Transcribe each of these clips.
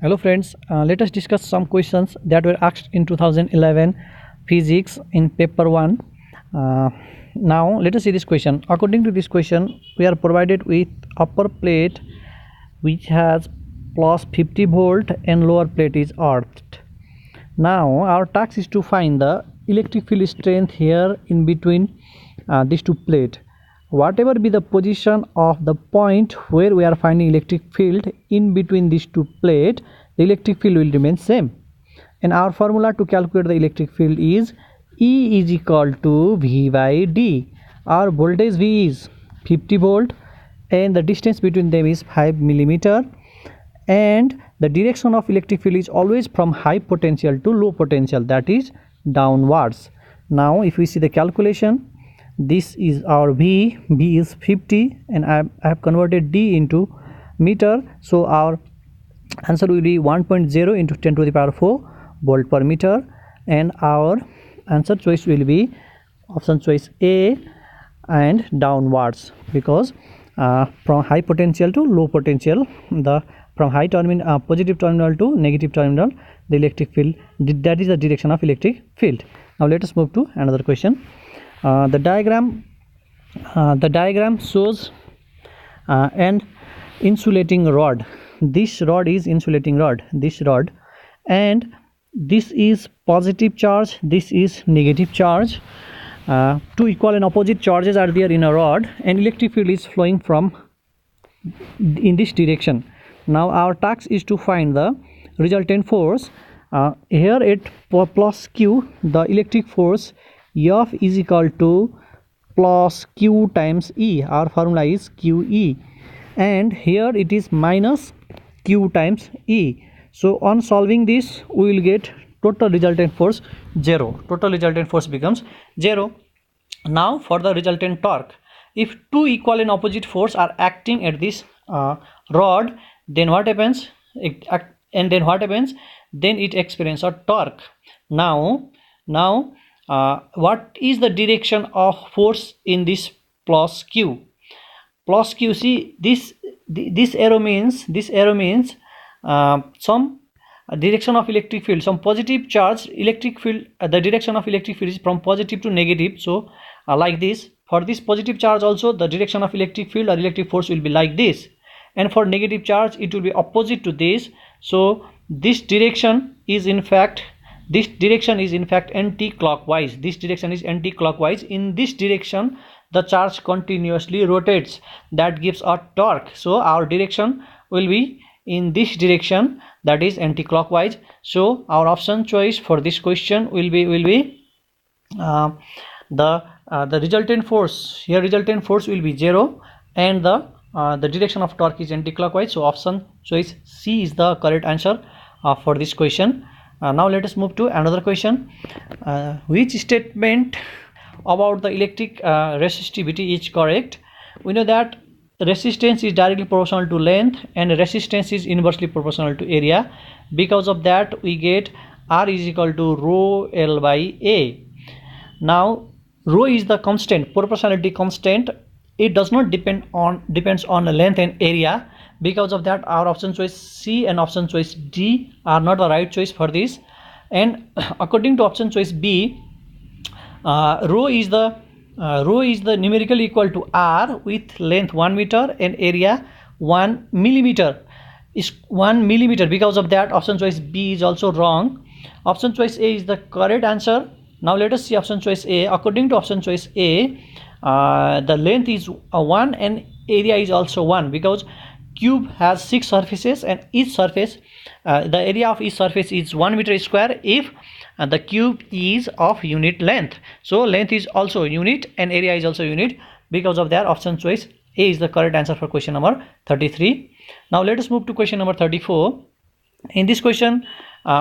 Hello friends, let us discuss some questions that were asked in 2011 physics in paper 1. Now let us see this question. According to this question, we are provided with upper plate which has plus 50 volt and lower plate is earthed. Now our task is to find the electric field strength here in between these two plates. Whatever be the position of the point where we are finding electric field in between these two plates, the electric field will remain same. And our formula to calculate the electric field is E is equal to V by D. Our voltage V is 50 volt and the distance between them is 5 millimeter, and the direction of electric field is always from high potential to low potential, that is downwards. Now if we see the calculation, this is our V is 50 and I have converted D into meter, so our answer will be 1.0 into 10 to the power 4 volt per meter, and our answer choice will be option choice A and downwards, because from high potential to low potential, from high terminal positive terminal to negative terminal, the electric field, that is the direction of electric field. Now let us move to another question. The diagram shows an insulating rod. This rod is insulating rod, and this is positive charge, this is negative charge. Two equal and opposite charges are there in a rod, and electric field is flowing from in this direction. Now our task is to find the resultant force. Here at plus Q, the electric force F is equal to plus Q times E. Our formula is QE, and here it is minus Q times E. So on solving this, we will get total resultant force 0. Total resultant force becomes 0. Now for the resultant torque, if two equal and opposite force are acting at this rod, then what happens? Then it experiences a torque. Now what is the direction of force in this plus Q? Plus Q, see this arrow means some direction of electric field, some positive charge electric field, the direction of electric field is from positive to negative. So like this, for this positive charge also the direction of electric field or electric force will be like this, and for negative charge it will be opposite to this. So this direction is in fact anti-clockwise. This direction is anti-clockwise. In this direction the charge continuously rotates, that gives a torque. So our direction will be in this direction, that is anti-clockwise. So our option choice for this question will be the resultant force. Here resultant force will be 0, and the direction of torque is anti-clockwise. So option choice C is the correct answer for this question. Now let us move to another question. Which statement about the electric resistivity is correct? We know that resistance is directly proportional to length and resistance is inversely proportional to area. Because of that we get R is equal to rho L by A. Now rho is the constant, proportionality constant. It does not depends on length and area. Because of that our option choice C and option choice D are not the right choice for this. And according to option choice B, rho is the numerically equal to R with length 1 meter and area 1 millimeter is 1 millimeter. Because of that option choice B is also wrong. Option choice A is the correct answer. Now let us see option choice A. According to option choice A, the length is 1 and area is also 1, because cube has 6 surfaces and each surface, the area of each surface is 1 meter square if the cube is of unit length. So length is also unit and area is also unit. Because of that option choice A is the correct answer for question number 33. Now let us move to question number 34. In this question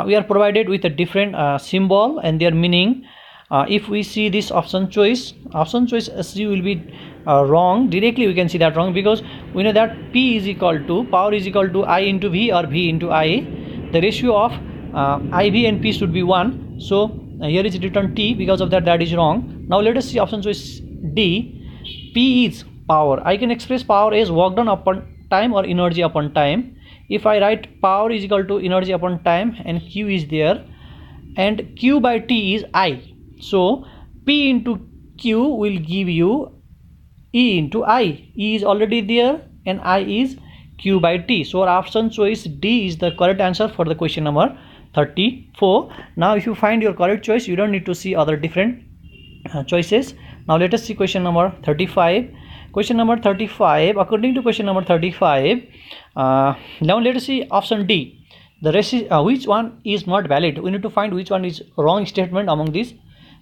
we are provided with a different symbol and their meaning. If we see this option choice C will be wrong. Directly we can see that wrong, because we know that P is equal to power is equal to I into V or V into I. The ratio of IV and P should be 1. So here is written T. Because of that is wrong. Now let us see option choice D. P is power. I can express power as work done upon time or energy upon time. if I write power is equal to energy upon time and Q is there and Q by T is I, so P into Q will give you E into I. E is already there and I is Q by T. So our option choice D is the correct answer for the question number 34. Now if you find your correct choice, you don't need to see other different choices. Now let us see question number 35. Question number 35, according to question number 35, now let us see option D. Which one is not valid? We need to find which one is wrong statement among these.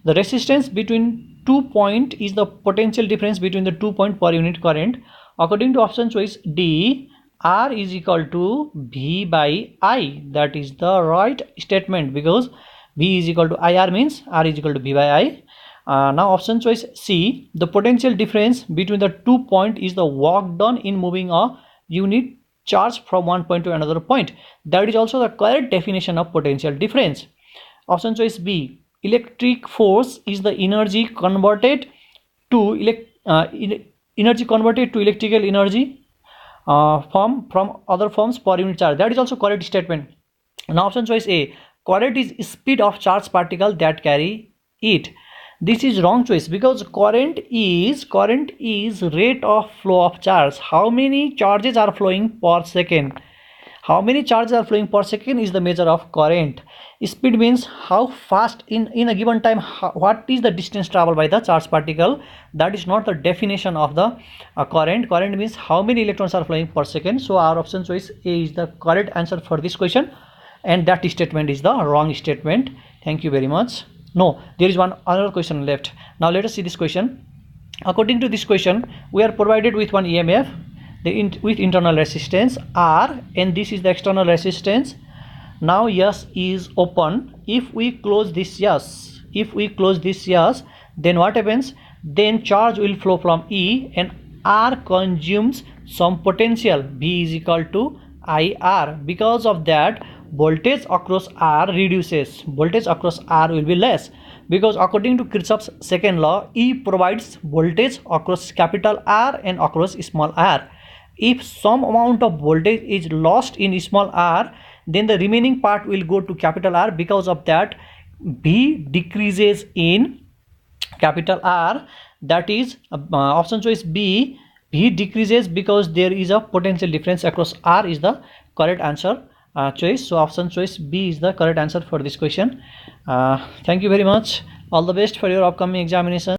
The resistance between 2 point is the potential difference between the 2 point per unit current. According to option choice D, R is equal to V by I. That is the right statement, because V is equal to IR means R is equal to V by I. Now option choice C, the potential difference between the 2 point is the work done in moving a unit charge from one point to another point. That is also the correct definition of potential difference. Option choice B, electric force is the energy converted to electrical energy from other forms per unit charge. That is also correct statement. Now option choice A, current is speed of charged particle that carry it. This is wrong choice, because current is rate of flow of charge. How many charges are flowing per second? How many charges are flowing per second is the measure of current. Speed means how fast in a given time, what is the distance traveled by the charged particle. That is not the definition of the current. Current means how many electrons are flowing per second. So our option choice A is the correct answer for this question, and that statement is the wrong statement. Thank you very much. No, there is another question left. Now let us see this question. According to this question, we are provided with one EMF with internal resistance R, and this is the external resistance. Now S is open. If we close this S, then what happens? Then charge will flow from E and R consumes some potential. V is equal to IR. Because of that, voltage across R reduces. Voltage across R will be less, because according to Kirchhoff's second law, E provides voltage across capital R and across small r. If some amount of voltage is lost in small r, then the remaining part will go to capital R. Because of that, V decreases in capital R. That is option choice B, V decreases because there is a potential difference across R is the correct answer choice. So option choice B is the correct answer for this question. Thank you very much. All the best for your upcoming examination.